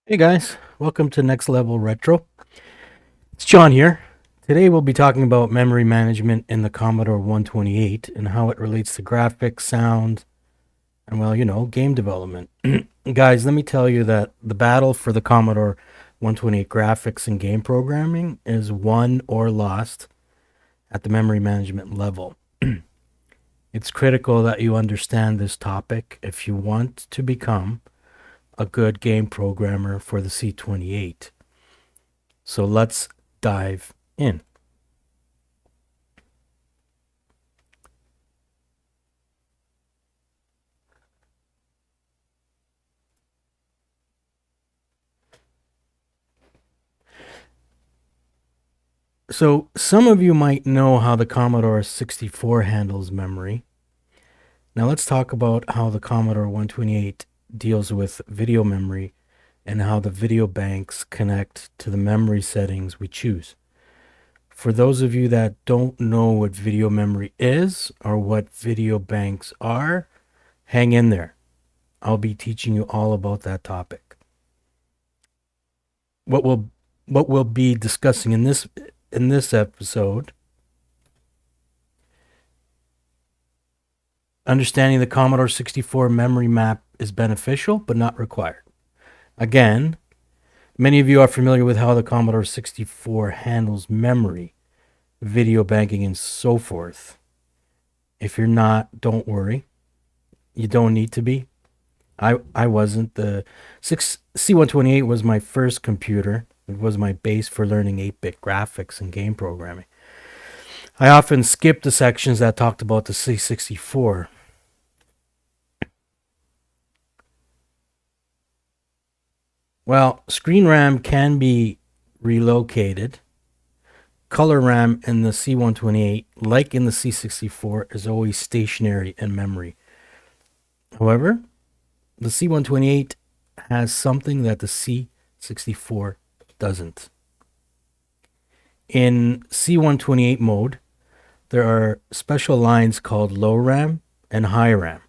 Hey guys, welcome to Next Level Retro. It's John here. Today we'll be talking about memory management in the Commodore 128 and how it relates to graphics, sound, and game development. Guys, let me tell you that the battle for the Commodore 128 graphics and game programming is won or lost at the memory management level. It's critical that you understand this topic if you want to become a good game programmer for the C28. So let's dive in. So, some of you might know how the Commodore 64 handles memory. Now, let's talk about how the Commodore 128 deals with video memory and how the video banks connect to the memory settings we choose. For those of you that don't know what video memory is or what video banks are, hang in there. I'll be teaching you all about that topic. What we'll be discussing in this episode. Understanding the Commodore 64 memory map is beneficial, but not required. Again, many of you are familiar with how the Commodore 64 handles memory, video banking, and so forth. If you're not, don't worry. You don't need to be. I wasn't. The C128 was my first computer. It was my base for learning 8-bit graphics and game programming. I often skipped the sections that talked about the C64. Well, screen RAM can be relocated. Color RAM in the C128, like in the C64, is always stationary in memory. However, the C128 has something that the C64 doesn't. In C128 mode, there are special lines called low RAM and high RAM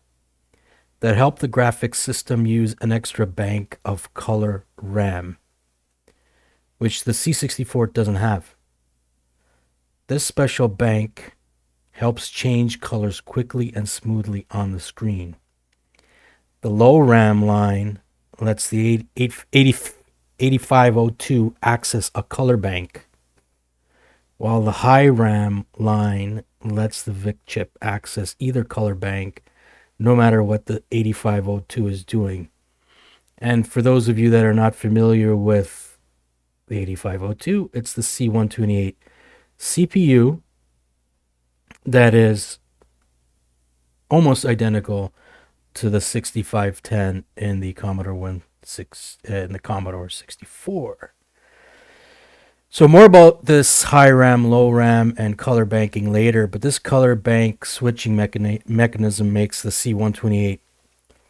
that help the graphics system use an extra bank of color RAM, which the C64 doesn't have. This special bank helps change colors quickly and smoothly on the screen. The low RAM line lets the 8502 access a color bank, while the high RAM line lets the VIC chip access either color bank no matter what the 8502 is doing. And for those of you that are not familiar with the 8502, it's the C128 CPU that is almost identical to the 6510 in the Commodore 64. So more about this high RAM, low RAM, and color banking later, but this color bank switching mechanism makes the C128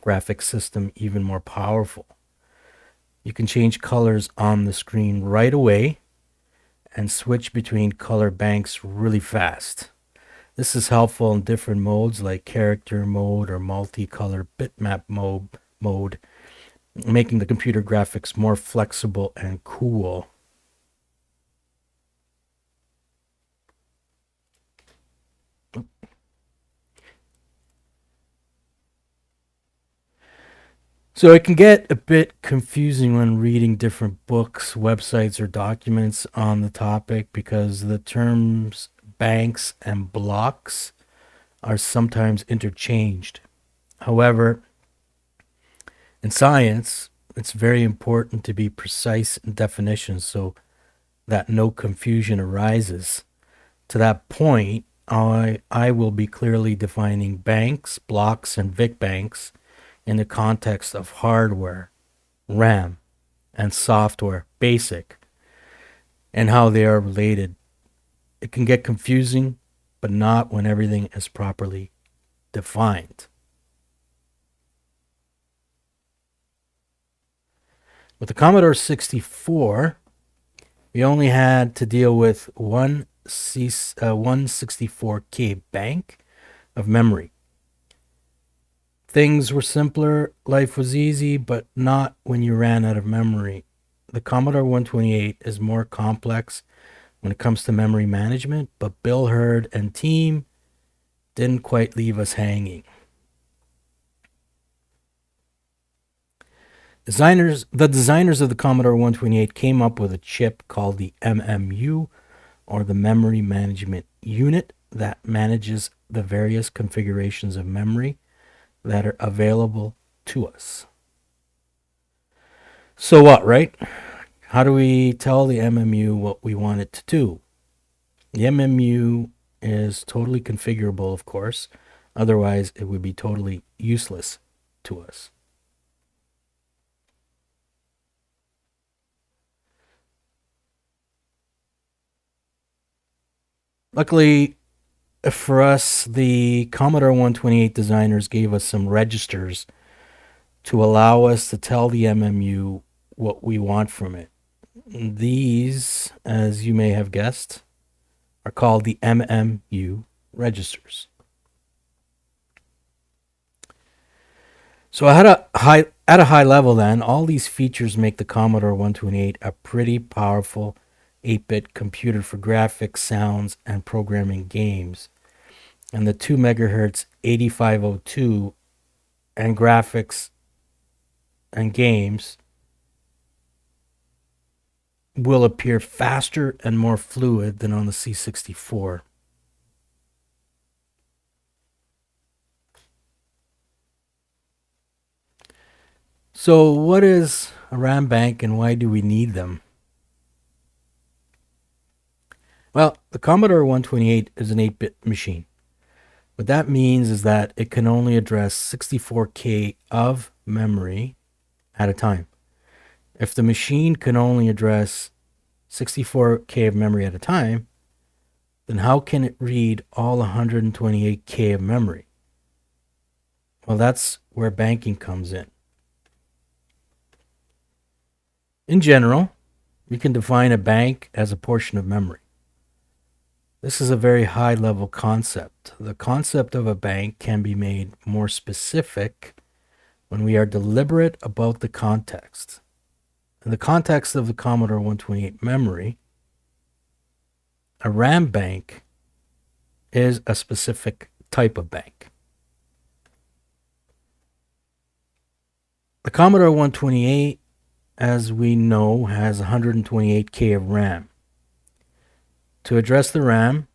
graphics system even more powerful. You can change colors on the screen right away and switch between color banks really fast. This is helpful in different modes like character mode or multicolor bitmap mode, making the computer graphics more flexible and cool. So it can get a bit confusing when reading different books, websites, or documents on the topic because the terms banks and blocks are sometimes interchanged. However, in science, it's very important to be precise in definitions so that no confusion arises. To that point, I will be clearly defining banks, blocks, and VIC banks in the context of hardware, RAM, and software, basic, and how they are related. It can get confusing, but not when everything is properly defined. With the Commodore 64, we only had to deal with one 164K bank of memory. Things were simpler, life was easy, but not when you ran out of memory. The Commodore 128 is more complex when it comes to memory management, but Bill Hurd and team didn't quite leave us hanging. The designers of the Commodore 128 came up with a chip called the MMU, or the Memory Management Unit, that manages the various configurations of memory that are available to us. So what, right? How do we tell the MMU what we want it to do? The MMU is totally configurable, of course. Otherwise, it would be totally useless to us. Luckily for us, the Commodore 128 designers gave us some registers to allow us to tell the MMU what we want from it. These, as you may have guessed, are called the MMU registers. So at a high level then, all these features make the Commodore 128 a pretty powerful 8-bit computer for graphics, sounds, and programming games. And the 2 megahertz 8502 and graphics and games will appear faster and more fluid than on the C64. So what is a RAM bank and why do we need them? Well, the Commodore 128 is an 8-bit machine. What that means is that it can only address 64K of memory at a time. If the machine can only address 64K of memory at a time, then how can it read all 128K of memory? Well, that's where banking comes in. In general, we can define a bank as a portion of memory. This is a very high-level concept. The concept of a bank can be made more specific when we are deliberate about the context. In the context of the Commodore 128 memory, a RAM bank is a specific type of bank. The Commodore 128, as we know, has 128K of RAM. To address the RAM,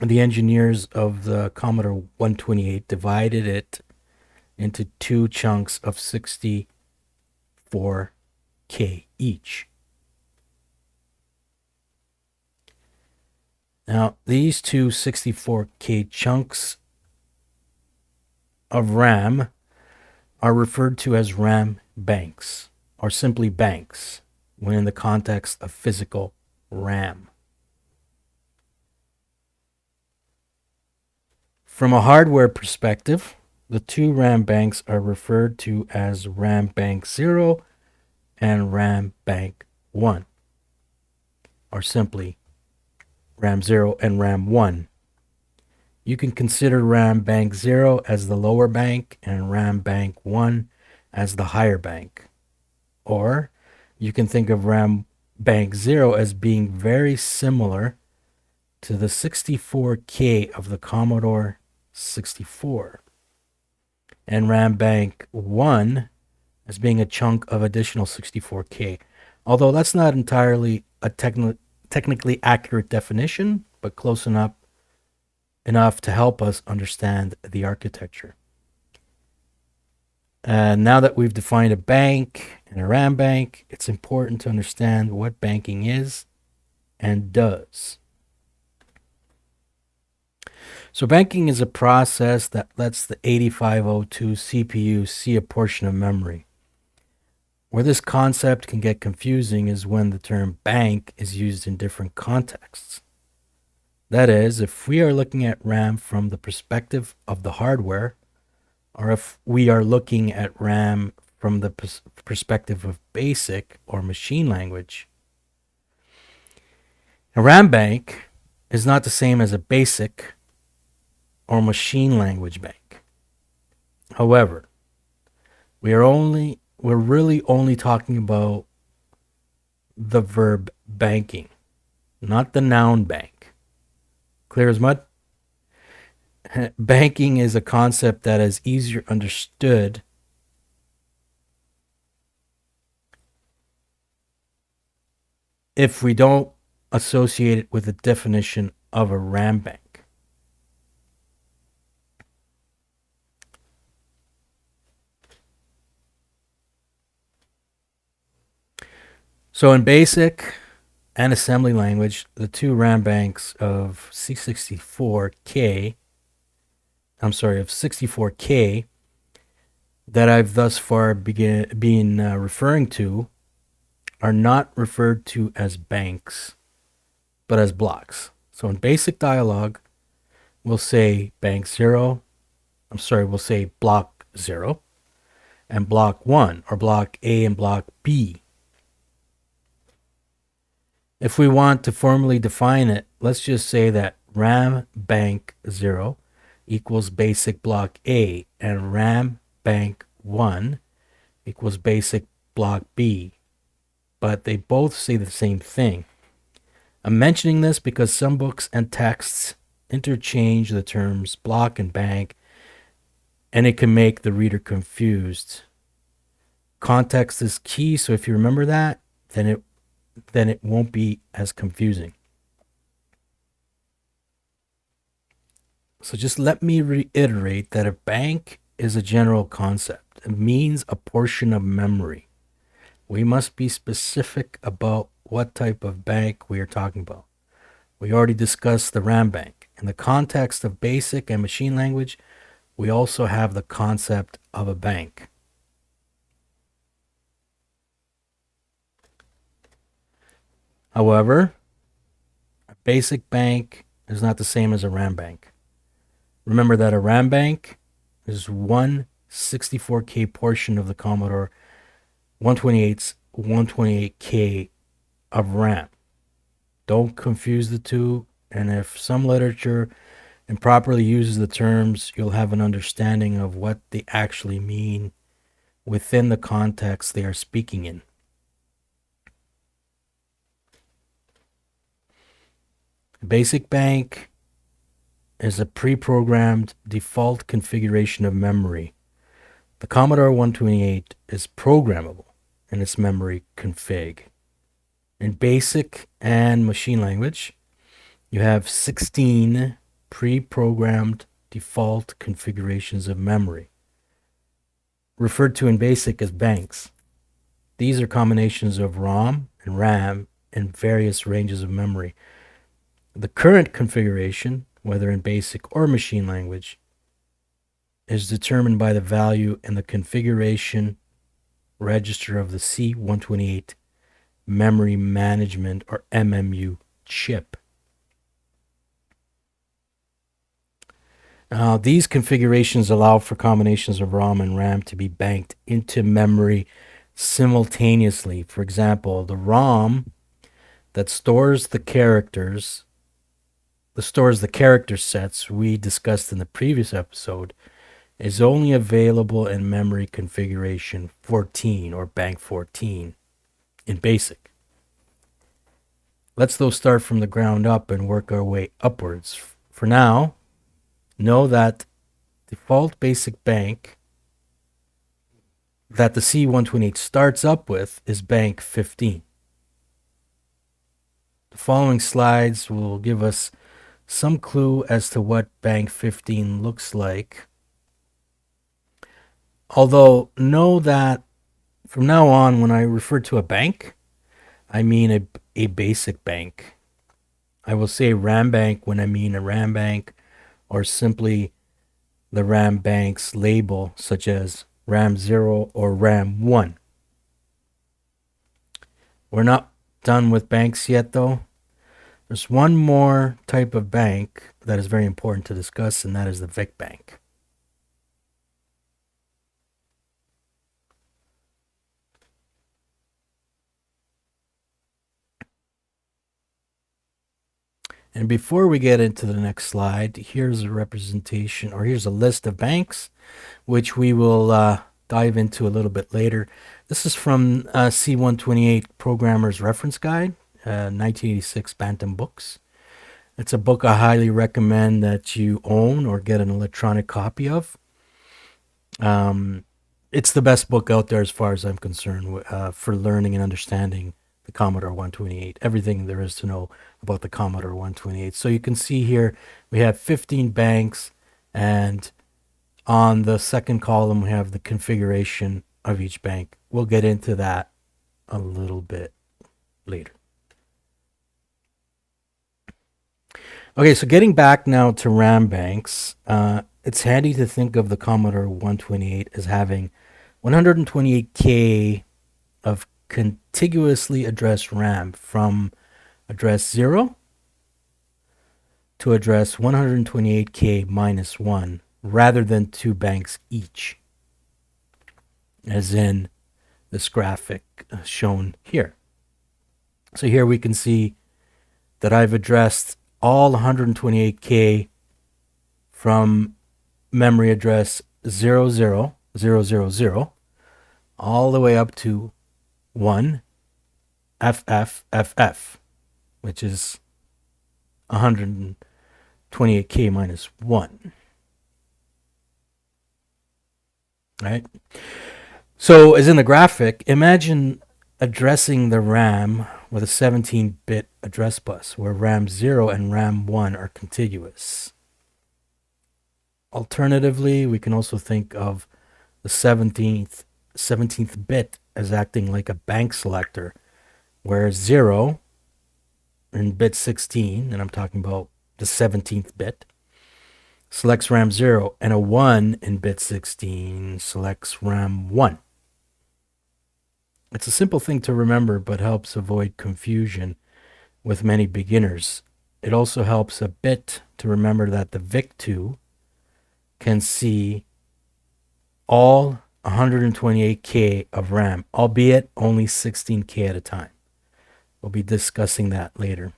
the engineers of the Commodore 128 divided it into 2 chunks of 64K each. Now, these two 64K chunks of RAM are referred to as RAM banks, or simply banks, when in the context of physical RAM. From a hardware perspective, the 2 RAM banks are referred to as RAM Bank 0 and RAM Bank 1, or simply RAM 0 and RAM 1. You can consider RAM Bank 0 as the lower bank and RAM Bank 1 as the higher bank. Or you can think of RAM Bank 0 as being very similar to the 64K of the Commodore 64, and RAM Bank 1 as being a chunk of additional 64K. Although that's not entirely a technically accurate definition, but close enough to help us understand the architecture. Now that we've defined a bank and a RAM bank, it's important to understand what banking is and does. So banking is a process that lets the 8502 CPU see a portion of memory. Where this concept can get confusing is when the term bank is used in different contexts. That is, if we are looking at RAM from the perspective of the hardware, or if we are looking at RAM from the perspective of BASIC or machine language. A RAM bank is not the same as a BASIC or machine language bank. However, we're really only talking about the verb banking, not the noun bank. Clear as mud? Banking is a concept that is easier understood if we don't associate it with the definition of a RAM bank. So in BASIC and assembly language, the two RAM banks of C64K, of 64K that I've thus far been referring to are not referred to as banks, but as blocks. So in basic dialogue, we'll say we'll say block 0 and block 1, or block A and block B. If we want to formally define it, let's just say that RAM bank 0 equals basic block A and RAM bank 1 equals basic block B, but they both say the same thing. I'm mentioning this because some books and texts interchange the terms block and bank, and it can make the reader confused. Context is key, so if you remember that, then it won't be as confusing. So just let me reiterate that a bank is a general concept. It means a portion of memory. We must be specific about what type of bank we are talking about. We already discussed the RAM bank. In the context of basic and machine language, we also have the concept of a bank. However, a basic bank is not the same as a RAM bank. Remember that a RAM bank is one 64K portion of the Commodore 128's 128K of RAM. Don't confuse the two, and if some literature improperly uses the terms, you'll have an understanding of what they actually mean within the context they are speaking in. A basic bank is a pre-programmed default configuration of memory. The Commodore 128 is programmable in its memory config. In basic and machine language, you have 16 pre-programmed default configurations of memory, referred to in basic as banks. These are combinations of ROM and RAM in various ranges of memory. The current configuration, whether in basic or machine language, is determined by the value in the configuration register of the C128 memory management, or MMU, chip. These configurations allow for combinations of ROM and RAM to be banked into memory simultaneously. For example, the ROM that stores the character sets we discussed in the previous episode is only available in memory configuration 14, or bank 14, in BASIC. Let's though start from the ground up and work our way upwards. For now, know that default basic bank that the C128 starts up with is bank 15. The following slides will give us some clue as to what bank 15 looks like. Although, know that from now on, when I refer to a bank, I mean a basic bank. I will say RAM bank when I mean a RAM bank, or simply the RAM bank's label, such as RAM 0 or RAM 1. We're not done with banks yet, though. There's one more type of bank that is very important to discuss, and that is the VIC bank. And before we get into the next slide, here's a representation, or here's a list of banks, which we will dive into a little bit later. This is from C128 Programmer's Reference Guide, 1986 Bantam Books. It's a book I highly recommend that you own or get an electronic copy of. It's the best book out there as far as I'm concerned for learning and understanding the Commodore 128, everything there is to know about the Commodore 128. So you can see here we have 15 banks, and on the second column we have the configuration of each bank. We'll get into that a little bit later. Okay, so getting back now to RAM banks, it's handy to think of the Commodore 128 as having 128K of contiguously addressed RAM from address 0 to address 128K minus 1 rather than two banks each, as in this graphic shown here. So here we can see that I've addressed all 128K from memory address 00000 all the way up to 1 FFFF, which is 128K minus 1. Right? So, as in the graphic, imagine addressing the RAM with a 17-bit address bus where RAM 0 and RAM 1 are contiguous. Alternatively, we can also think of the 17th bit as acting like a bank selector, where 0 in bit 16, and I'm talking about the 17th bit, selects RAM 0, and a 1 in bit 16 selects RAM 1. It's a simple thing to remember, but helps avoid confusion with many beginners. It also helps a bit to remember that the VIC-II can see all 128K of RAM, albeit only 16K at a time. We'll be discussing that later.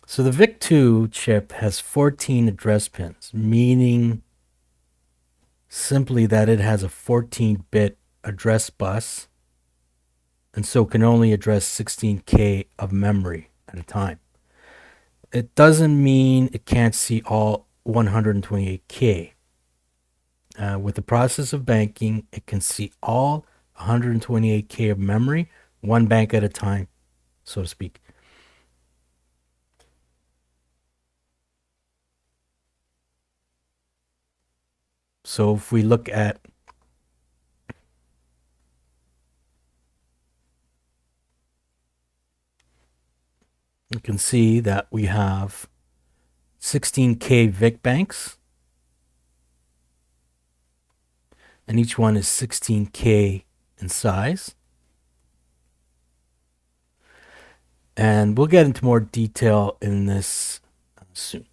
So the VIC-II chip has 14 address pins, meaning simply that it has a 14-bit address bus, and so can only address 16K of memory at a time. It doesn't mean it can't see all 128K. With the process of banking, it can see all 128K of memory, one bank at a time, so to speak. So if we look at you can see that we have 16K VIC banks, and each one is 16K in size. And we'll get into more detail in this soon.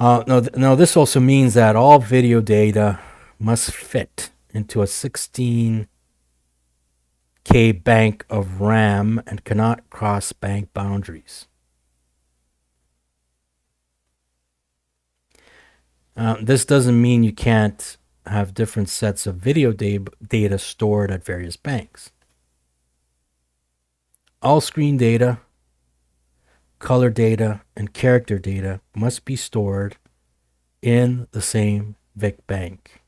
No, this also means that all video data must fit into a 16K bank of RAM and cannot cross bank boundaries. This doesn't mean you can't have different sets of video data stored at various banks. All screen data, color data, and character data must be stored in the same VIC bank.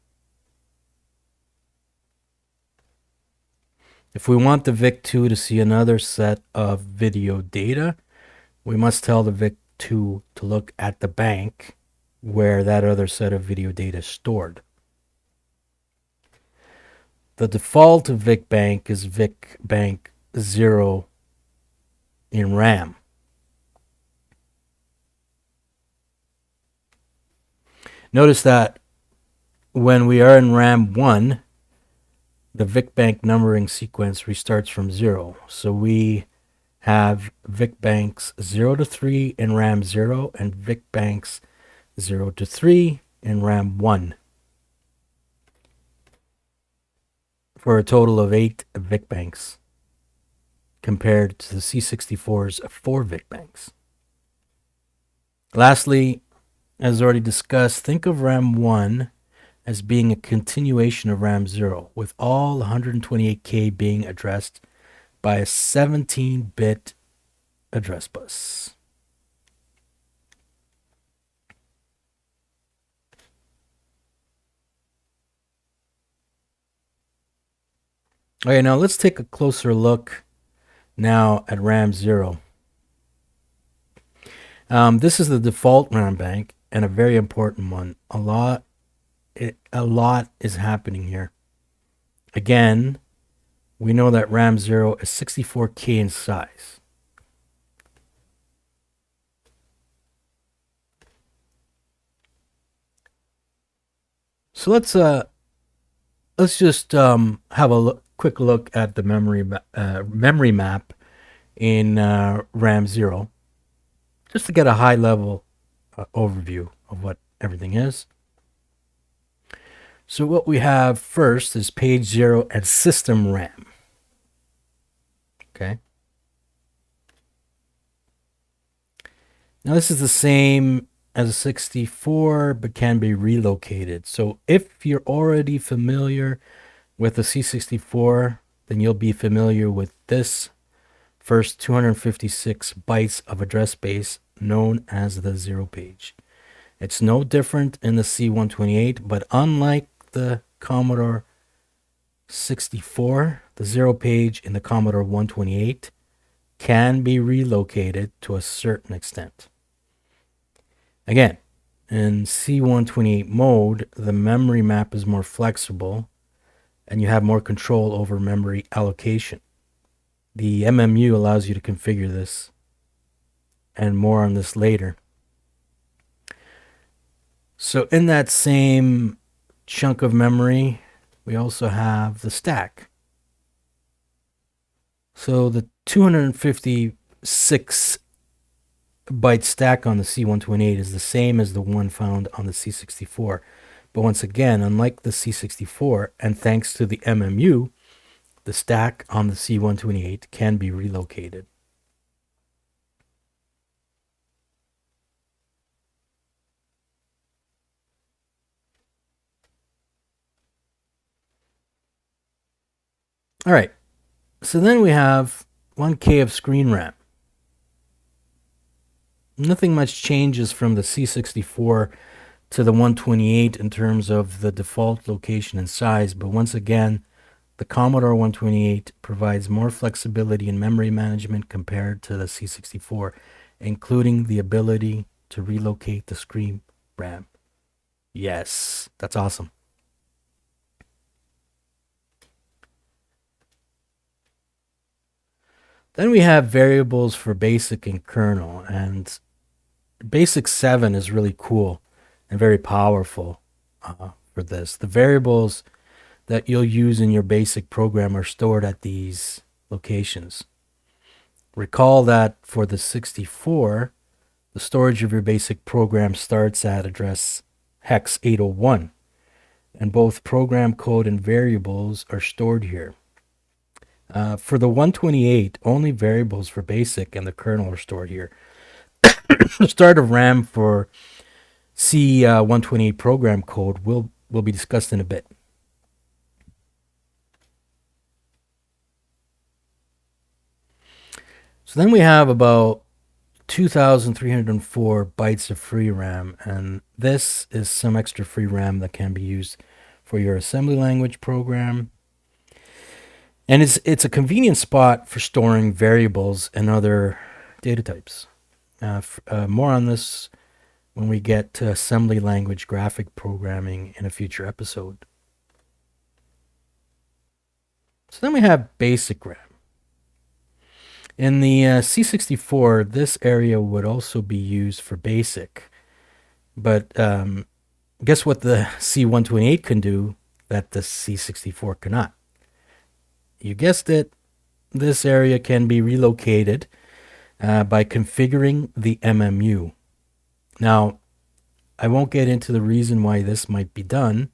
If we want the VIC-II to see another set of video data, we must tell the VIC-II to look at the bank where that other set of video data is stored. The default VIC bank is VIC bank 0 in RAM. Notice that when we are in RAM 1, the VIC bank numbering sequence restarts from 0. So we have VIC banks 0 to 3 in RAM 0 and VIC banks 0 to 3 in RAM 1 for a total of 8 VIC banks compared to the C64's 4 VIC banks. Lastly, as already discussed, think of RAM 1 as being a continuation of RAM 0, with all 128K being addressed by a 17-bit address bus. Okay, now let's take a closer look now at RAM 0. This is the default RAM bank and a very important one. A lot is happening here. Again, we know that RAM 0 is 64K in size. So let's just have a quick look at the memory map in RAM 0, just to get a high level overview of what everything is. So what we have first is page 0 and system RAM. Okay. Now this is the same as a 64, but can be relocated. So if you're already familiar with the C64, then you'll be familiar with this first 256 bytes of address space known as the 0 page. It's no different in the C128, but unlike the Commodore 64, the 0 page in the Commodore 128 can be relocated to a certain extent. Again, in C128 mode, the memory map is more flexible and you have more control over memory allocation. The MMU allows you to configure this, and more on this later. So in that same chunk of memory, we also have the stack. So the 256 byte stack on the C128 is the same as the one found on the C64. But once again, unlike the C64, and thanks to the MMU, the stack on the C128 can be relocated. All right, so then we have 1K of screen RAM. Nothing much changes from the C64 to the 128 in terms of the default location and size, but once again, the Commodore 128 provides more flexibility in memory management compared to the C64, including the ability to relocate the screen RAM. Yes, that's awesome. Then we have variables for basic and kernel, and basic 7 is really cool and very powerful for this. The variables that you'll use in your basic program are stored at these locations. Recall that for the 64, the storage of your basic program starts at address hex 801, and both program code and variables are stored here. For the 128, only variables for basic and the kernel are stored here. The start of RAM for C128 program code will be discussed in a bit. So then we have about 2,304 bytes of free RAM, and this is some extra free RAM that can be used for your assembly language program. And it's a convenient spot for storing variables and other data types. More on this when we get to assembly language graphic programming in a future episode. So then we have basic RAM. In the C64, this area would also be used for basic. But guess what the C128 can do that the C64 cannot? You guessed it, this area can be relocated by configuring the MMU. Now, I won't get into the reason why this might be done,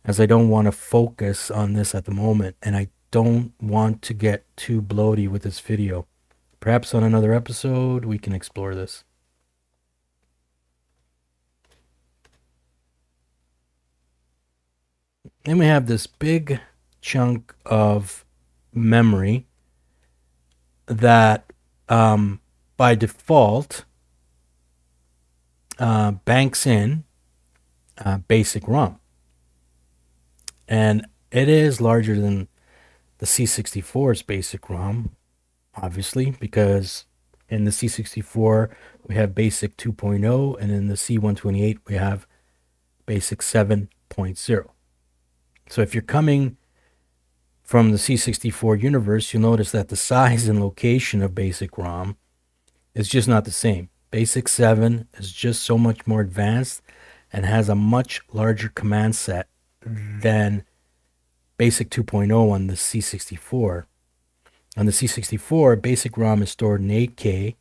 as I don't want to focus on this at the moment, and I don't want to get too bloaty with this video. Perhaps on another episode, we can explore this. Then we have this big chunk of memory that by default banks in basic ROM. And it is larger than the C64's basic ROM, obviously, because in the C64 we have basic 2.0, and in the C128 we have basic 7.0. So if you're coming from the C64 universe, you'll notice that the size and location of basic ROM is just not the same. Basic 7 is just so much more advanced and has a much larger command set than basic 2.0 on the C64. On the C64, basic ROM is stored in 8K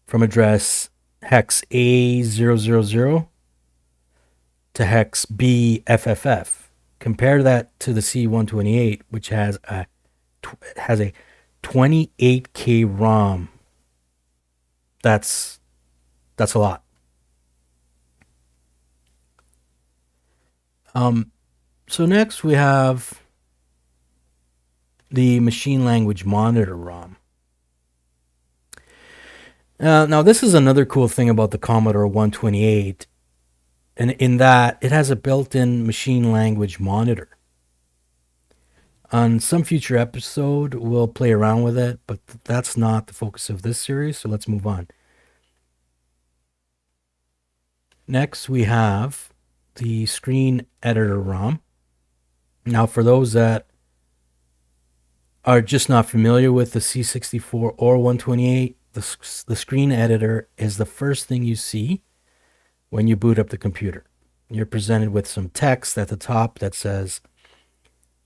from address hex A000 to hex BFFF. Compare that to the C128, which has a 28K ROM. That's a lot. So next we have the machine language monitor ROM. Now this is another cool thing about the Commodore 128, and in that it has a built-in machine language monitor. On some future episode, we'll play around with it, but that's not the focus of this series, so let's move on. Next, we have the screen editor ROM. Now, for those that are just not familiar with the C64 or 128, the screen editor is the first thing you see when you boot up the computer. You're presented with some text at the top that says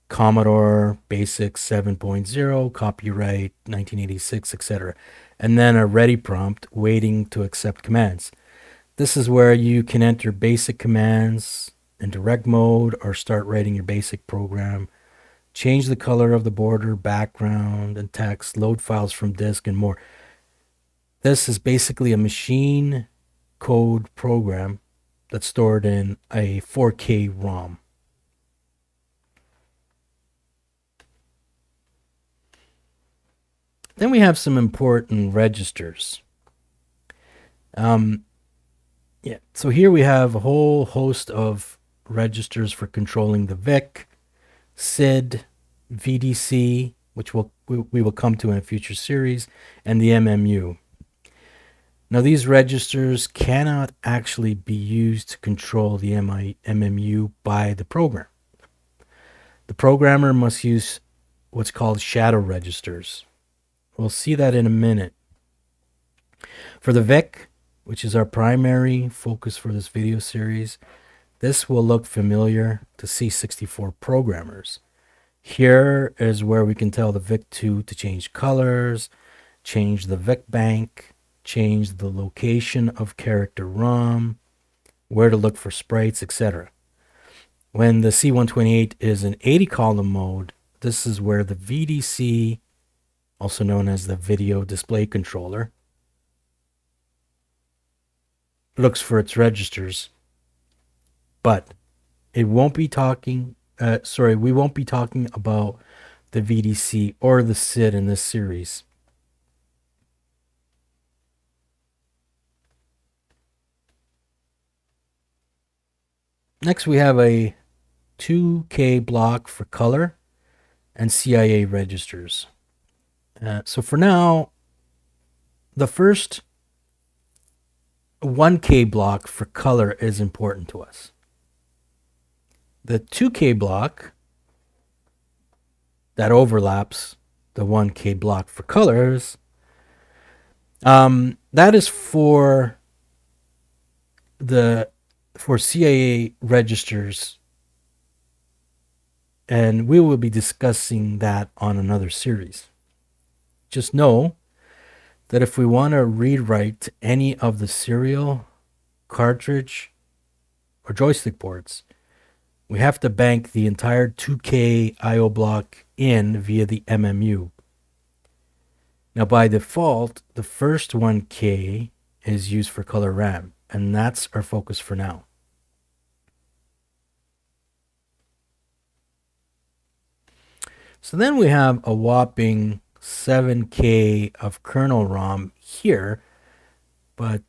Commodore Basic 7.0, copyright 1986, etc. And then a ready prompt waiting to accept commands. This is where you can enter basic commands in direct mode or start writing your basic program, change the color of the border, background, and text, load files from disk, and more. This is basically a machine code program that's stored in a 4K ROM. Then we have some important registers. So here we have a whole host of registers for controlling the VIC, SID, VDC, which we will come to in a future series, and the MMU. Now these registers cannot actually be used to control the MMU by the program. The programmer must use what's called shadow registers. We'll see that in a minute. For the VIC, which is our primary focus for this video series, this will look familiar to C64 programmers. Here is where we can tell the VIC-II to change colors, change the VIC bank, change the location of character ROM, where to look for sprites, etc. When the C128 is in 80 column mode, this is where the VDC, also known as the Video Display Controller, looks for its registers. But it won't be talking we won't be talking about the VDC or the SID in this series. Next, we have a 2K block for color and CIA registers. So for now, the first 1K block for color is important to us. The 2K block that overlaps the 1K block for colors, that is for CIA registers And we will be discussing that on another series. Just know that if we want to read write any of the serial, cartridge, or joystick ports, we have to bank the entire 2K IO block in via the MMU. Now, by default, the first 1K is used for color RAM, and that's our focus for now. So then we have a whopping 7K of kernel ROM here, but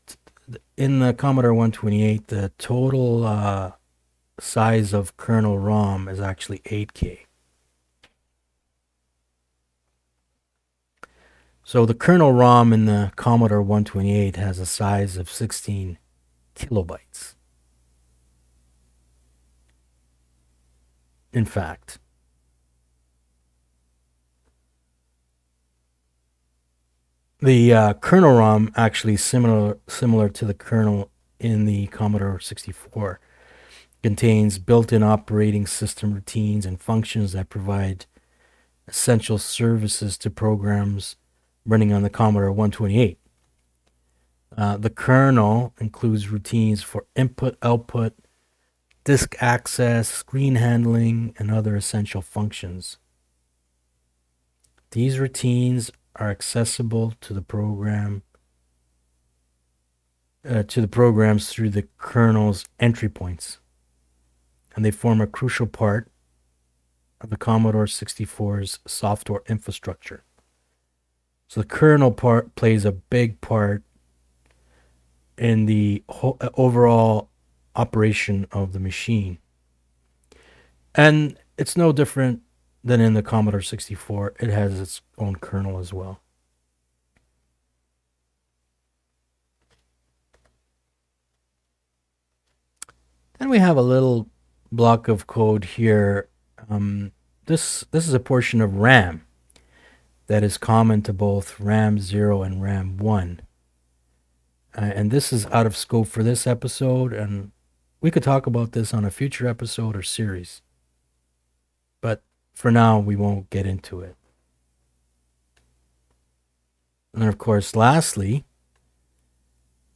in the Commodore 128, the total size of kernel ROM is actually 8K. So the kernel ROM in the Commodore 128 has a size of 16 kilobytes. In fact, the kernel ROM actually similar to the kernel in the Commodore 64 contains built-in operating system routines and functions that provide essential services to programs running on the Commodore 128. The kernel includes routines for input, output, disk access, screen handling, and other essential functions. These routines are accessible to the programs through the kernel's entry points, and they form a crucial part of the Commodore 64's software infrastructure. So the kernel part plays a big part in the overall operation of the machine. And it's no different than in the Commodore 64. It has its own kernel as well. Then we have a little block of code here. This is a portion of RAM that is common to both RAM 0 and RAM 1. And this is out of scope for this episode, and we could talk about this on a future episode or series. But for now, we won't get into it. And of course, lastly,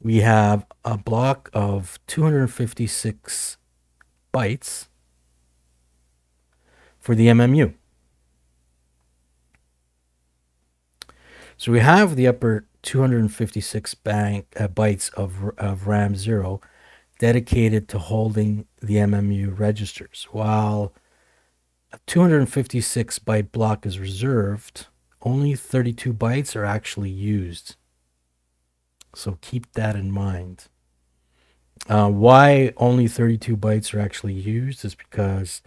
we have a block of 256 bytes for the MMU. So we have the upper 256 bytes of RAM 0 dedicated to holding the MMU registers, while a 256 byte block is reserved. Only 32 bytes are actually used. So keep that in mind. Why only 32 bytes are actually used is because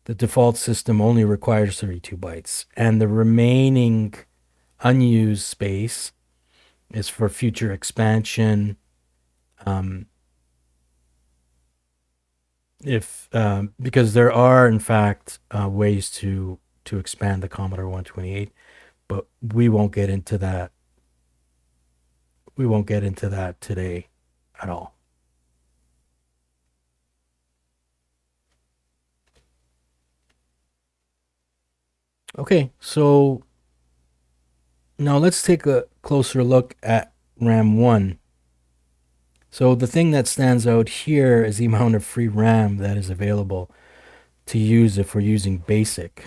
the default system only requires 32 bytes, and the remaining unused space is for future expansion. Because there are in fact ways to expand the Commodore 128, but we won't get into that. We won't get into that today at all. Okay, so now let's take a closer look at RAM 1. So the thing that stands out here is the amount of free RAM that is available to use if we're using BASIC.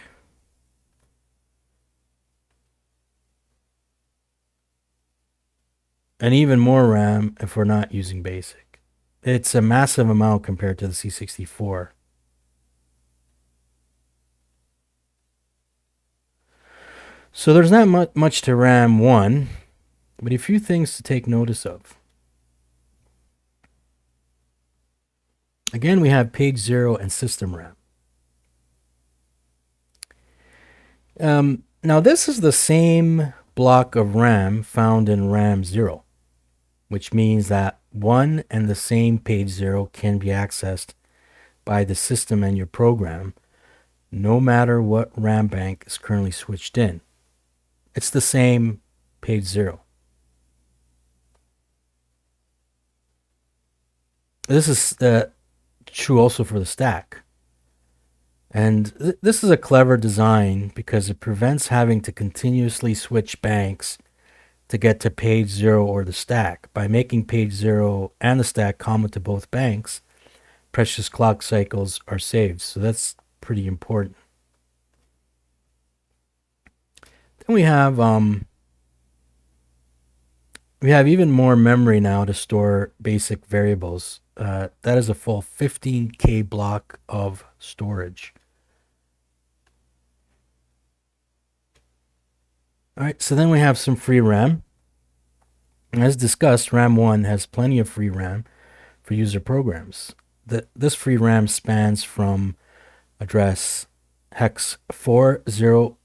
And even more RAM if we're not using BASIC. It's a massive amount compared to the C64. So there's not much to RAM 1, but a few things to take notice of. Again, we have page 0 and system RAM. Now this is the same block of RAM found in RAM 0, which means that one and the same page 0 can be accessed by the system and your program, no matter what RAM bank is currently switched in. It's the same page 0. This is true also for the stack. And this is a clever design because it prevents having to continuously switch banks to get to page 0 or the stack. By making page 0 and the stack common to both banks, precious clock cycles are saved. So that's pretty important. Then we have even more memory now to store basic variables. That is a full 15K block of storage. All right, so then we have some free RAM. As discussed, RAM 1 has plenty of free RAM for user programs. This free RAM spans from address hex 4000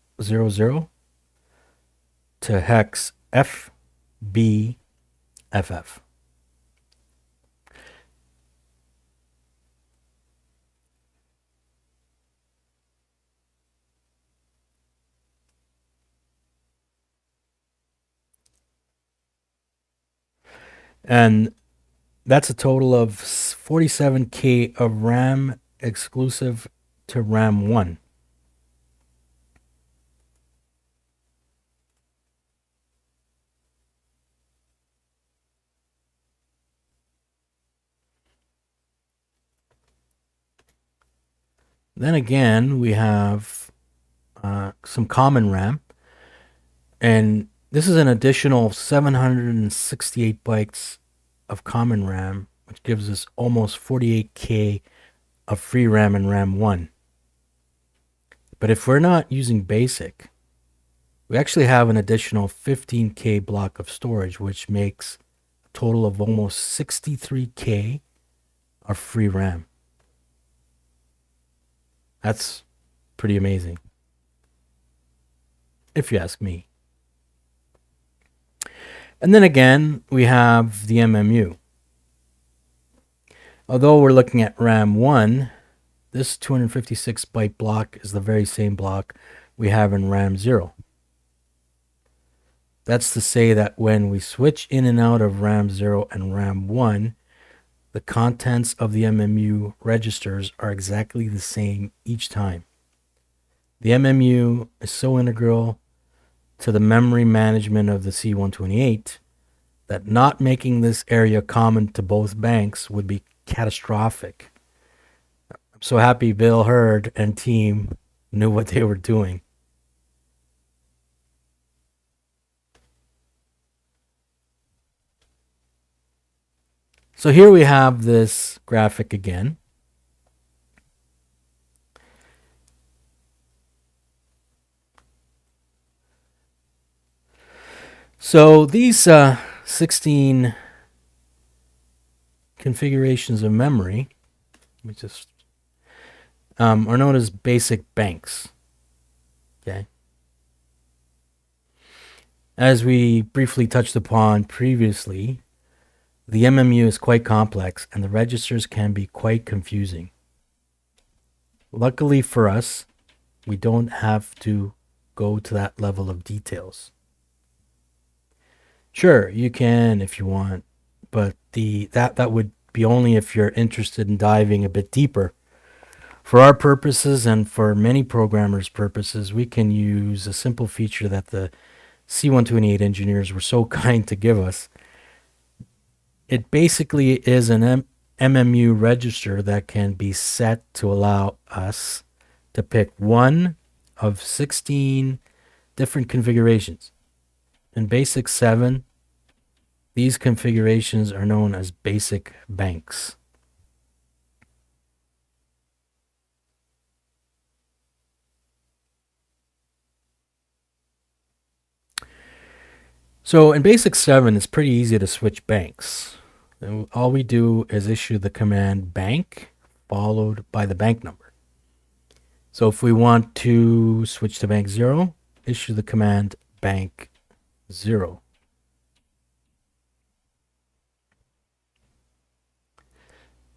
to hex FBFF. And that's a total of 47K of RAM exclusive to RAM 1. Then again, we have some common RAM, and this is an additional 768 bytes of common RAM, which gives us almost 48K of free RAM in RAM 1. But if we're not using BASIC, we actually have an additional 15K block of storage, which makes a total of almost 63K of free RAM. That's pretty amazing, if you ask me. And then again, we have the MMU. Although we're looking at RAM 1, this 256 byte block is the very same block we have in RAM 0. That's to say that when we switch in and out of RAM 0 and RAM 1, the contents of the MMU registers are exactly the same each time. The MMU is so integral to the memory management of the C128 that not making this area common to both banks would be catastrophic. I'm so happy Bill Hurd and team knew what they were doing. So here we have this graphic again. So these 16 configurations of memory, are known as basic banks. Okay. As we briefly touched upon previously, the MMU is quite complex and the registers can be quite confusing. Luckily for us, we don't have to go to that level of details. Sure, you can if you want, but that would be only if you're interested in diving a bit deeper. For our purposes and for many programmers' purposes, we can use a simple feature that the C128 engineers were so kind to give us. It basically is an MMU register that can be set to allow us to pick one of 16 different configurations. In Basic 7, these configurations are known as basic banks. So in Basic 7, it's pretty easy to switch banks. And all we do is issue the command bank followed by the bank number. So if we want to switch to bank 0, issue the command bank 0.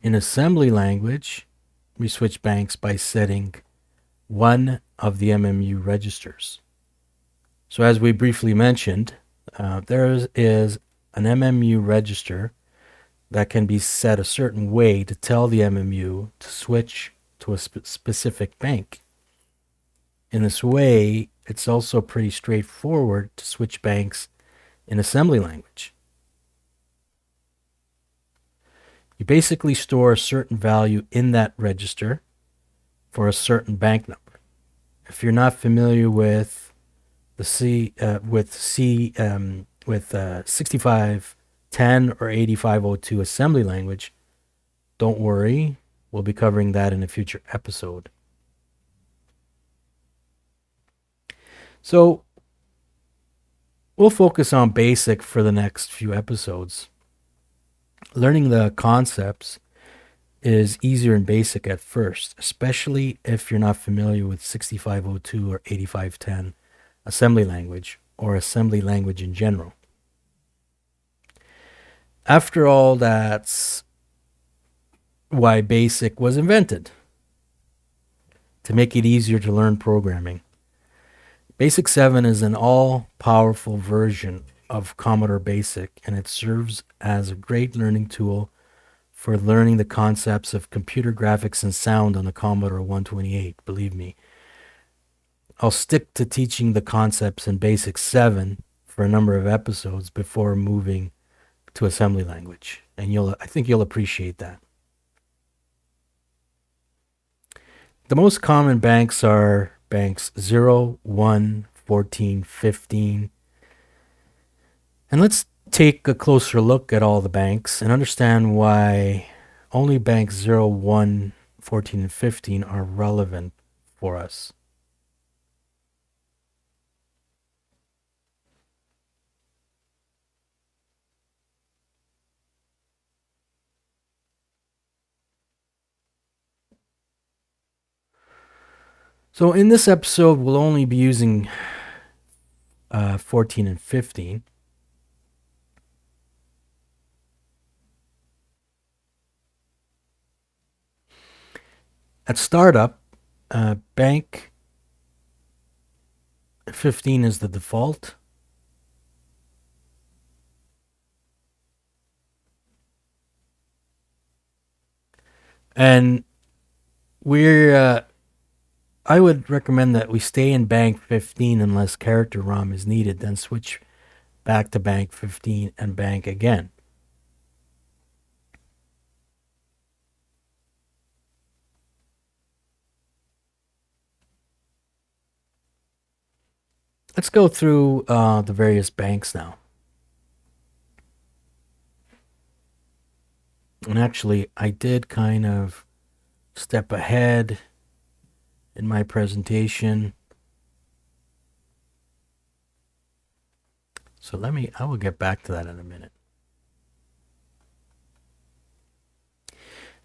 In assembly language, we switch banks by setting one of the MMU registers. So as we briefly mentioned, there is an MMU register that can be set a certain way to tell the MMU to switch to to a specific bank. In this way, it's also pretty straightforward to switch banks in assembly language. You basically store a certain value in that register for a certain bank number. If you're not familiar with the 6510 or 8502 assembly language, don't worry, we'll be covering that in a future episode. So we'll focus on BASIC for the next few episodes. Learning the concepts is easier in BASIC at first, especially if you're not familiar with 6502 or 8510 assembly language or assembly language in general. After all, that's why BASIC was invented, to make it easier to learn programming. BASIC 7 is an all-powerful version of Commodore BASIC, and it serves as a great learning tool for learning the concepts of computer graphics and sound on the Commodore 128, believe me. I'll stick to teaching the concepts in BASIC 7 for a number of episodes before moving to assembly language, and I think you'll appreciate that. The most common banks are banks 0, 1, 14, 15. And let's take a closer look at all the banks and understand why only banks 0, 1, 14, and 15 are relevant for us. So in this episode, we'll only be using 14 and 15. At startup, bank 15 is the default. And I would recommend that we stay in bank 15 unless character ROM is needed, then switch back to bank 15 and bank again. Let's go through the various banks now. And actually, I did kind of step ahead in my presentation. So I will get back to that in a minute.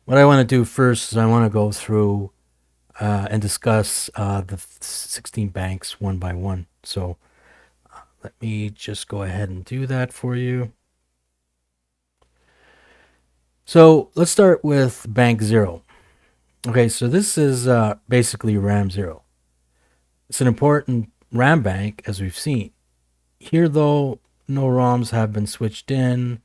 What I want to do first is I want to go through and discuss the 16 banks one by one. So let me just go ahead and do that for you. So let's start with bank 0. Okay, so this is basically RAM 0. It's an important RAM bank, as we've seen. Here, though, no ROMs have been switched in,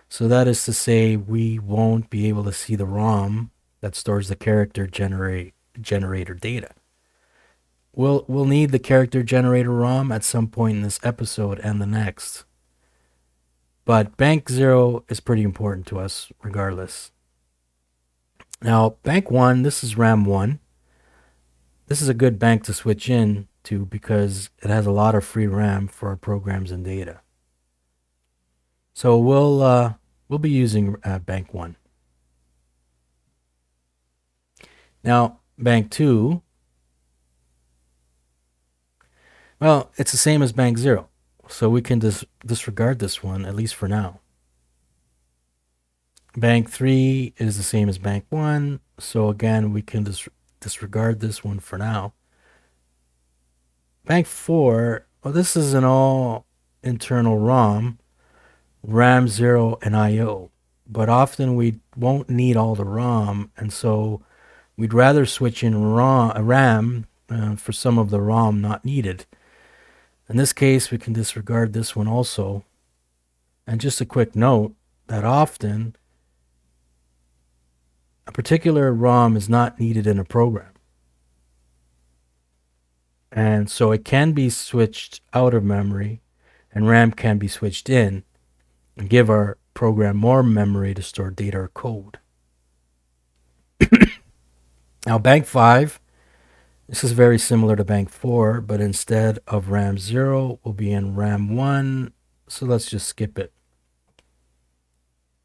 so that is to say we won't be able to see the ROM that stores the character generator data. We'll need the character generator ROM at some point in this episode and the next. But bank 0 is pretty important to us regardless. Now, bank 1, this is RAM 1. This is a good bank to switch in to because it has a lot of free RAM for our programs and data. So we'll be using bank 1. Now, bank 2, well, it's the same as bank 0. So we can disregard this one, at least for now. Bank 3 is the same as bank 1. So again, we can disregard this one for now. Bank 4, well, this is an all internal ROM, RAM 0 and IO. But often we won't need all the ROM, and so we'd rather switch in RAM for some of the ROM not needed. In this case, we can disregard this one also. And just a quick note that often a particular ROM is not needed in a program. And so it can be switched out of memory, and RAM can be switched in and give our program more memory to store data or code. Now, Bank 5, this is very similar to Bank 4, but instead of RAM 0, we'll be in RAM 1. So let's just skip it.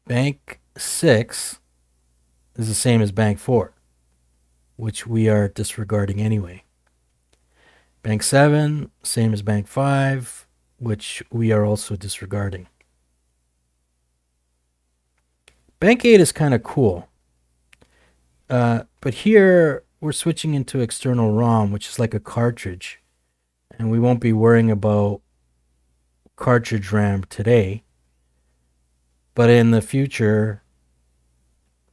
Bank 6 is the same as Bank 4, which we are disregarding anyway. Bank 7, same as Bank 5, which we are also disregarding. Bank 8 is kind of cool. But here we're switching into external ROM, which is like a cartridge. And we won't be worrying about cartridge RAM today. But in the future,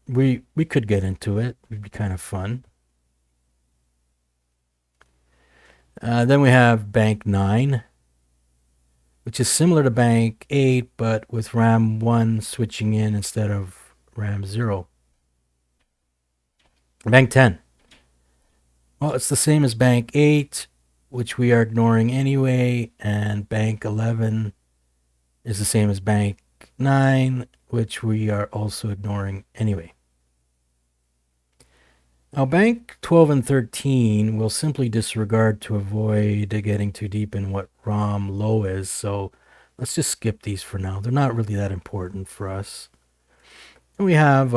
we could get into it. It'd be kind of fun. Then we have Bank 9, which is similar to Bank 8, but with RAM 1 switching in instead of RAM 0. Bank 10. Well, it's the same as Bank 8, which we are ignoring anyway, and Bank 11 is the same as Bank 9, which we are also ignoring anyway. Now, Bank 12 and 13 we'll simply disregard to avoid getting too deep in what ROM low is, so let's just skip these for now. They're not really that important for us. And we have,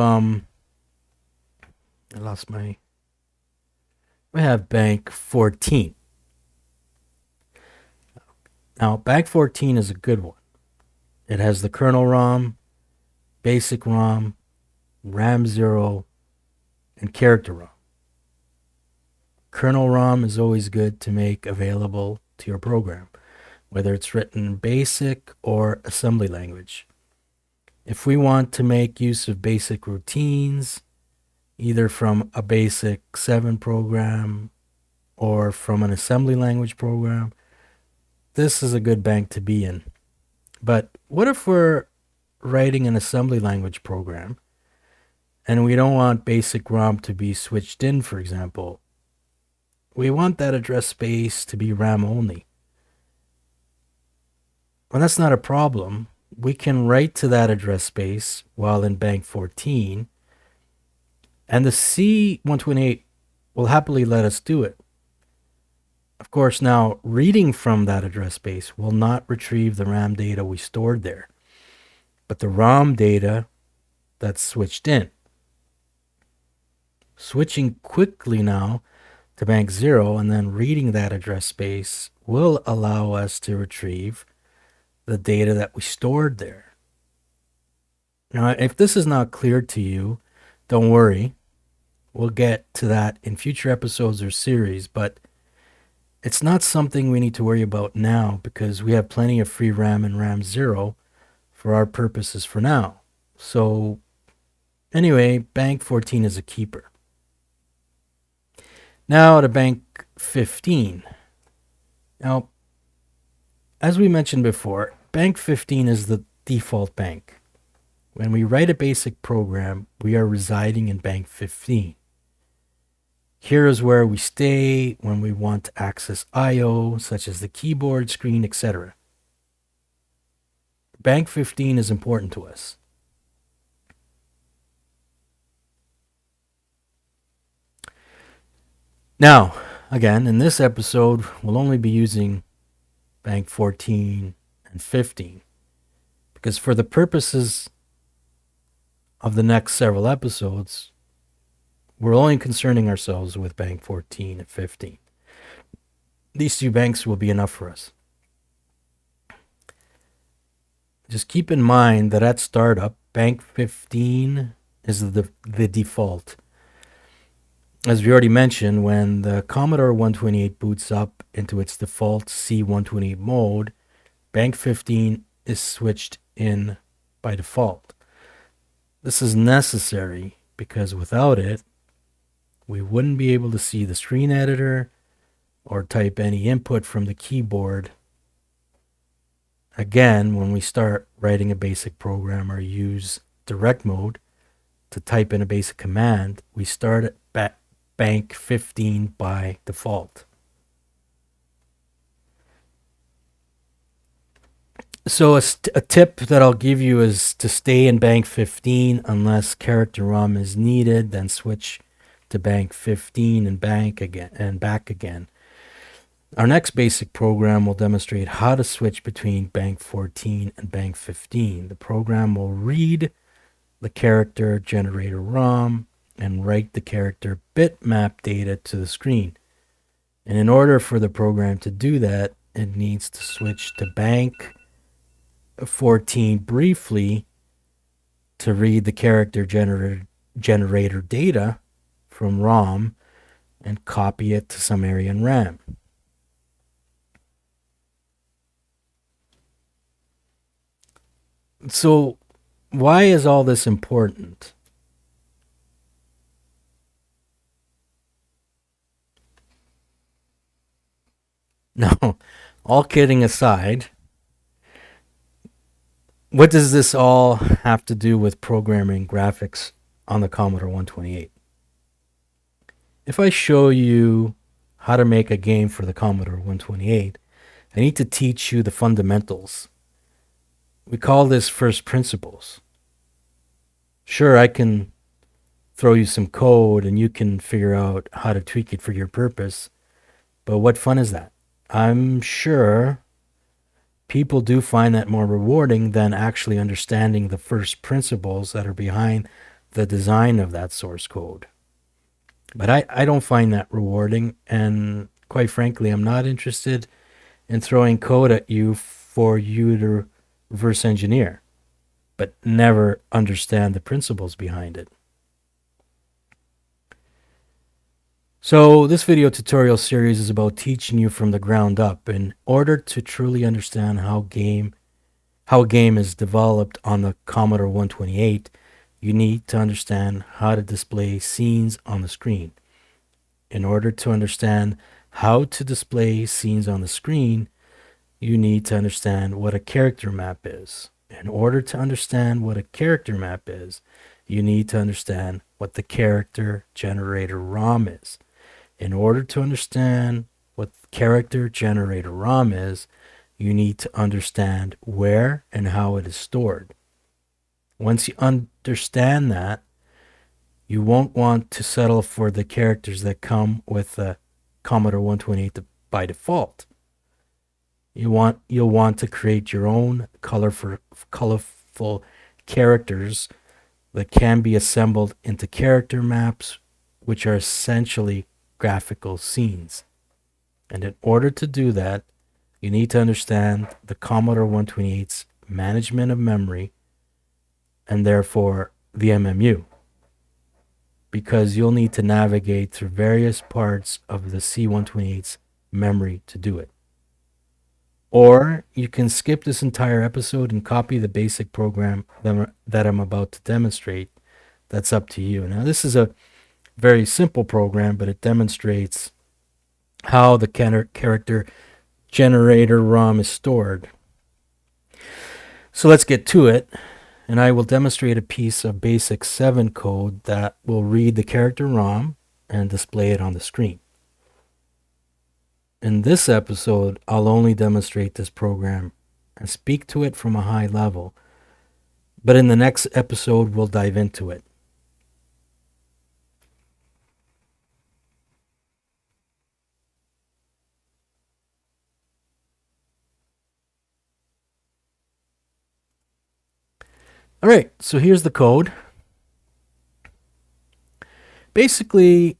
we have Bank 14. Now, Bank 14 is a good one. It has the kernel ROM, basic ROM, RAM 0, and character ROM. Kernel ROM is always good to make available to your program, whether it's written in BASIC or assembly language. If we want to make use of basic routines, either from a BASIC 7 program or from an assembly language program, this is a good bank to be in. But what if we're writing an assembly language program and we don't want basic ROM to be switched in, for example? We want that address space to be RAM only. Well, that's not a problem. We can write to that address space while in Bank 14, and the C128 will happily let us do it. Of course, now reading from that address space will not retrieve the RAM data we stored there, but the ROM data that's switched in. Switching quickly now to Bank 0 and then reading that address space will allow us to retrieve the data that we stored there. Now, if this is not clear to you, don't worry. We'll get to that in future episodes or series, but it's not something we need to worry about now because we have plenty of free RAM and RAM 0 for our purposes for now. So anyway, Bank 14 is a keeper. Now to Bank 15. Now, as we mentioned before, Bank 15 is the default bank. When we write a basic program, we are residing in Bank 15. Here is where we stay when we want to access I/O, such as the keyboard, screen, etc. Bank 15 is important to us. Now, again, in this episode, we'll only be using Bank 14 and 15 because for the purposes of the next several episodes, we're only concerning ourselves with Bank 14 and 15. These two banks will be enough for us. Just keep in mind that at startup, Bank 15 is the default. As we already mentioned, when the Commodore 128 boots up into its default C128 mode, Bank 15 is switched in by default. This is necessary because without it, we wouldn't be able to see the screen editor or type any input from the keyboard. Again, when we start writing a basic program or use direct mode, to type in a basic command, we start at bank 15 by default. So a tip that I'll give you is to stay in bank 15 unless character ROM is needed, then switch to bank 15 and bank again and back again. Our next basic program will demonstrate how to switch between bank 14 and bank 15. The program will read the character generator ROM and write the character bitmap data to the screen. And in order for the program to do that, it needs to switch to bank 14 briefly to read the character generator data from ROM and copy it to some area in RAM. So why is all this important? No, all kidding aside, what does this all have to do with programming graphics on the Commodore 128? If I show you how to make a game for the Commodore 128, I need to teach you the fundamentals. We call this first principles. Sure, I can throw you some code and you can figure out how to tweak it for your purpose, but what fun is that? I'm sure people do find that more rewarding than actually understanding the first principles that are behind the design of that source code. But I don't find that rewarding, and quite frankly, I'm not interested in throwing code at you for you to reverse engineer, but never understand the principles behind it. So this video tutorial series is about teaching you from the ground up in order to truly understand how a game is developed on the Commodore 128. You need to understand how to display scenes on the screen. In order to understand how to display scenes on the screen, you need to understand what a character map is. In order to understand what a character map is, you need to understand what the character generator ROM is. In order to understand what character generator ROM is, you need to understand where and how it is stored. Once you understand that, you won't want to settle for the characters that come with the Commodore 128 by default. You'll want to create your own colorful characters that can be assembled into character maps, which are essentially graphical scenes. And in order to do that, you need to understand the Commodore 128's management of memory and therefore the MMU, because you'll need to navigate through various parts of the C128's memory to do it. Or you can skip this entire episode and copy the basic program that I'm about to demonstrate. That's up to you. Now, this is a very simple program, but it demonstrates how the character generator ROM is stored. So let's get to it, and I will demonstrate a piece of basic 7 code that will read the character ROM and display it on the screen. In this episode, I'll only demonstrate this program and speak to it from a high level, but in the next episode, we'll dive into it. All right, so here's the code. Basically,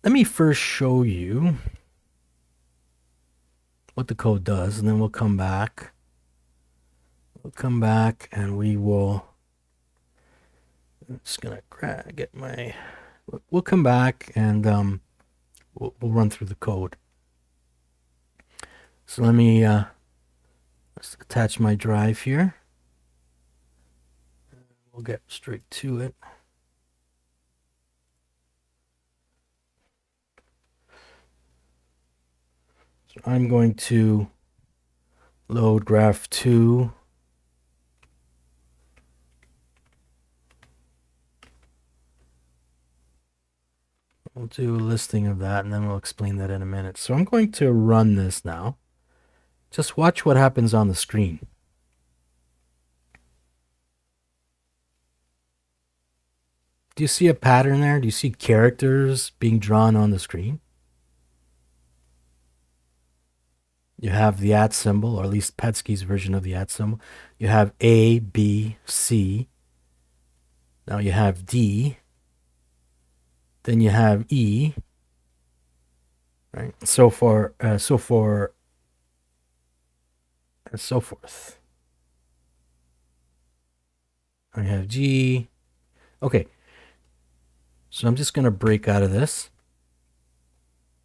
let me first show you what the code does, and then we'll come back. We'll come back and we will. I'm just gonna get my. We'll come back and we'll run through the code. So let me attach my drive here. We'll get straight to it. So I'm going to load VIC-II do a listing of that, and then we'll explain that in a minute. So I'm going to run this now. Just watch what happens on the screen. Do you see a pattern there? Do you see characters being drawn on the screen? You have the @ symbol, or at least Petsky's version of the @ symbol. You have A, B, C. Now you have D. Then you have E. Right? So forth. I have G. Okay. So I'm just going to break out of this.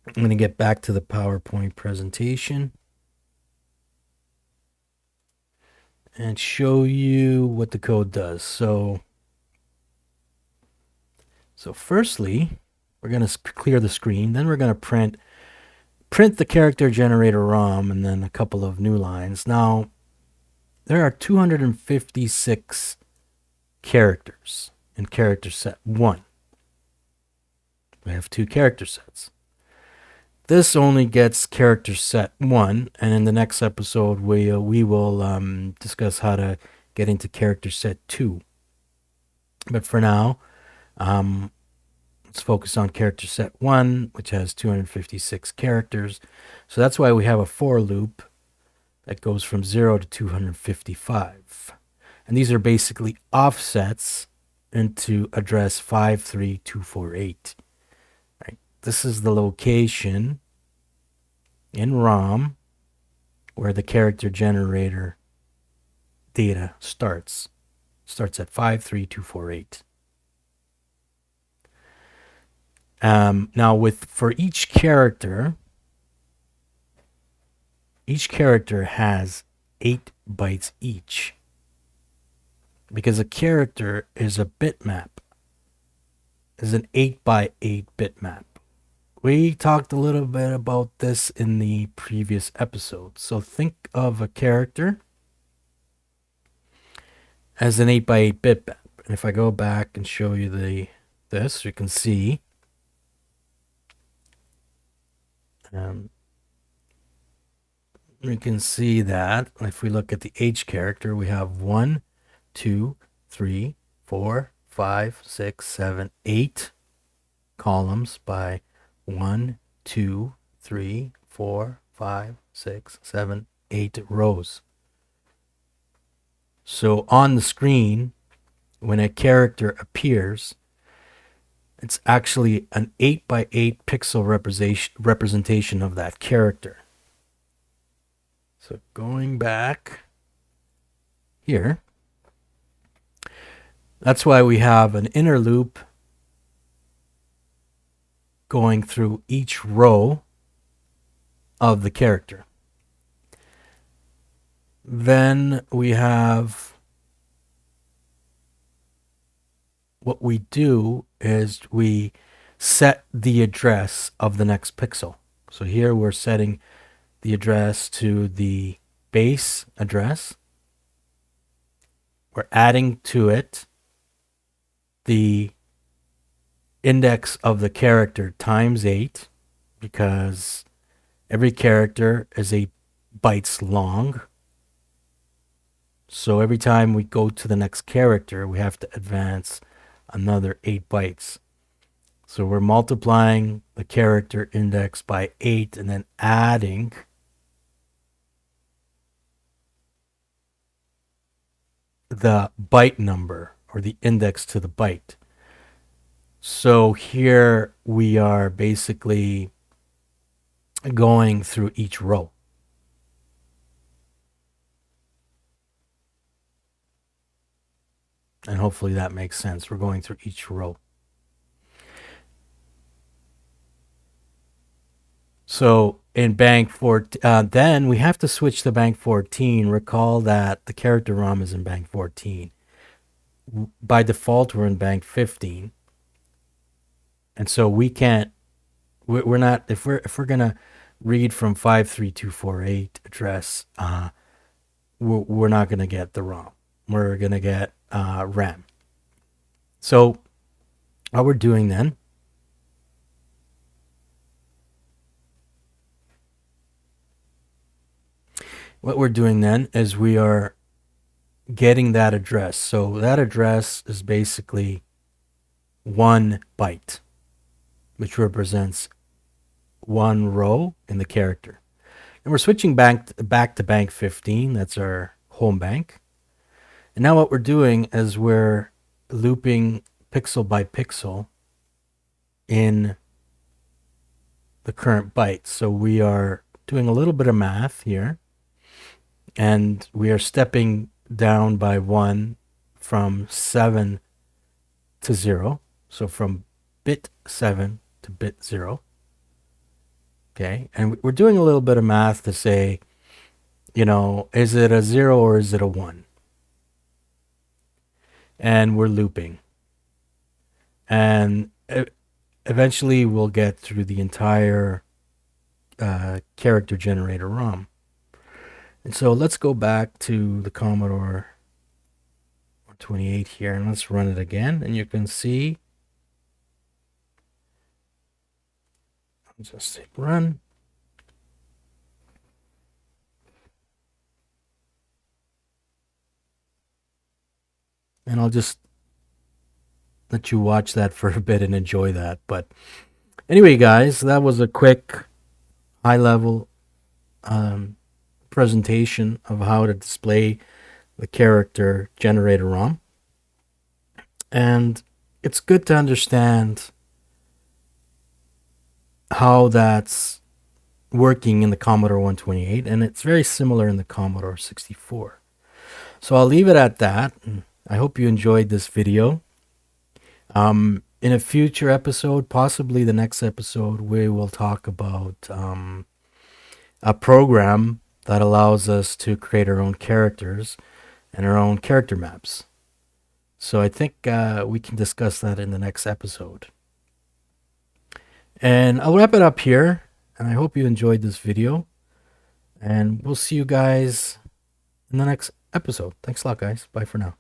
I'm going to get back to the PowerPoint presentation and show you what the code does. So firstly, we're going to clear the screen. Then we're going to print the character generator ROM and then a couple of new lines. Now, there are 256 characters in character set 1. We have 2 character sets. This only gets character set 1, and in the next episode we will discuss how to get into character set 2. But for now, let's focus on character set 1, which has 256 characters. So that's why we have a for loop that goes from 0 to 255. And these are basically offsets into address 53248. Right? This is the location in ROM where the character generator data starts. Starts at 53248. Now for each character has 8 bytes each, because a character is a bitmap, is an 8x8 bitmap. We talked a little bit about this in the previous episode. So think of a character as an 8x8 bitmap. And if I go back and show you this, you can see that if we look at the H character, we have 1, 2, 3, 4, 5, 6, 7, 8 columns by 1, 2, 3, 4, 5, 6, 7, 8 rows. So on the screen, when a character appears, it's actually an 8x8 pixel representation of that character. So going back here, that's why we have an inner loop going through each row of the character. Then we have, what we do is we set the address of the next pixel. So here we're setting the address to the base address. We're adding to it the index of the character times 8, because every character is 8 bytes long. So every time we go to the next character, we have to advance another 8 bytes. So we're multiplying the character index by 8 and then adding the byte number, or the index to the byte. So here we are basically going through each row. And hopefully that makes sense. We're going through each row. So in bank 14, then we have to switch to bank 14. Recall that the character ROM is in bank 14. By default, we're in bank 15. And so we're not, if we're going to read from 53248 address, we're not going to get the ROM. We're going to get RAM. So what we're doing then what we're doing then is we are getting that address. So that address is basically 1 byte, which represents 1 row in the character. And we're switching back to bank 15. That's our home bank. And now what we're doing is we're looping pixel by pixel in the current byte. So we are doing a little bit of math here, and we are stepping down by 1 from 7 to 0. So from bit 7 to bit 0. Okay, and we're doing a little bit of math to say, is it a 0 or is it a 1? And we're looping. And eventually we'll get through the entire character generator ROM. And so let's go back to the Commodore 128 here, and let's run it again. And you can see, I'll just say run. And I'll just let you watch that for a bit and enjoy that. But anyway, guys, that was a quick, high-level presentation of how to display the character generator ROM. And it's good to understand how that's working in the Commodore 128, and it's very similar in the Commodore 64. So I'll leave it at that. I hope you enjoyed this video. In a future episode, possibly the next episode, we will talk about a program that allows us to create our own characters and our own character maps. So I think we can discuss that in the next episode. And I'll wrap it up here, and I hope you enjoyed this video. And we'll see you guys in the next episode. Thanks a lot, guys. Bye for now.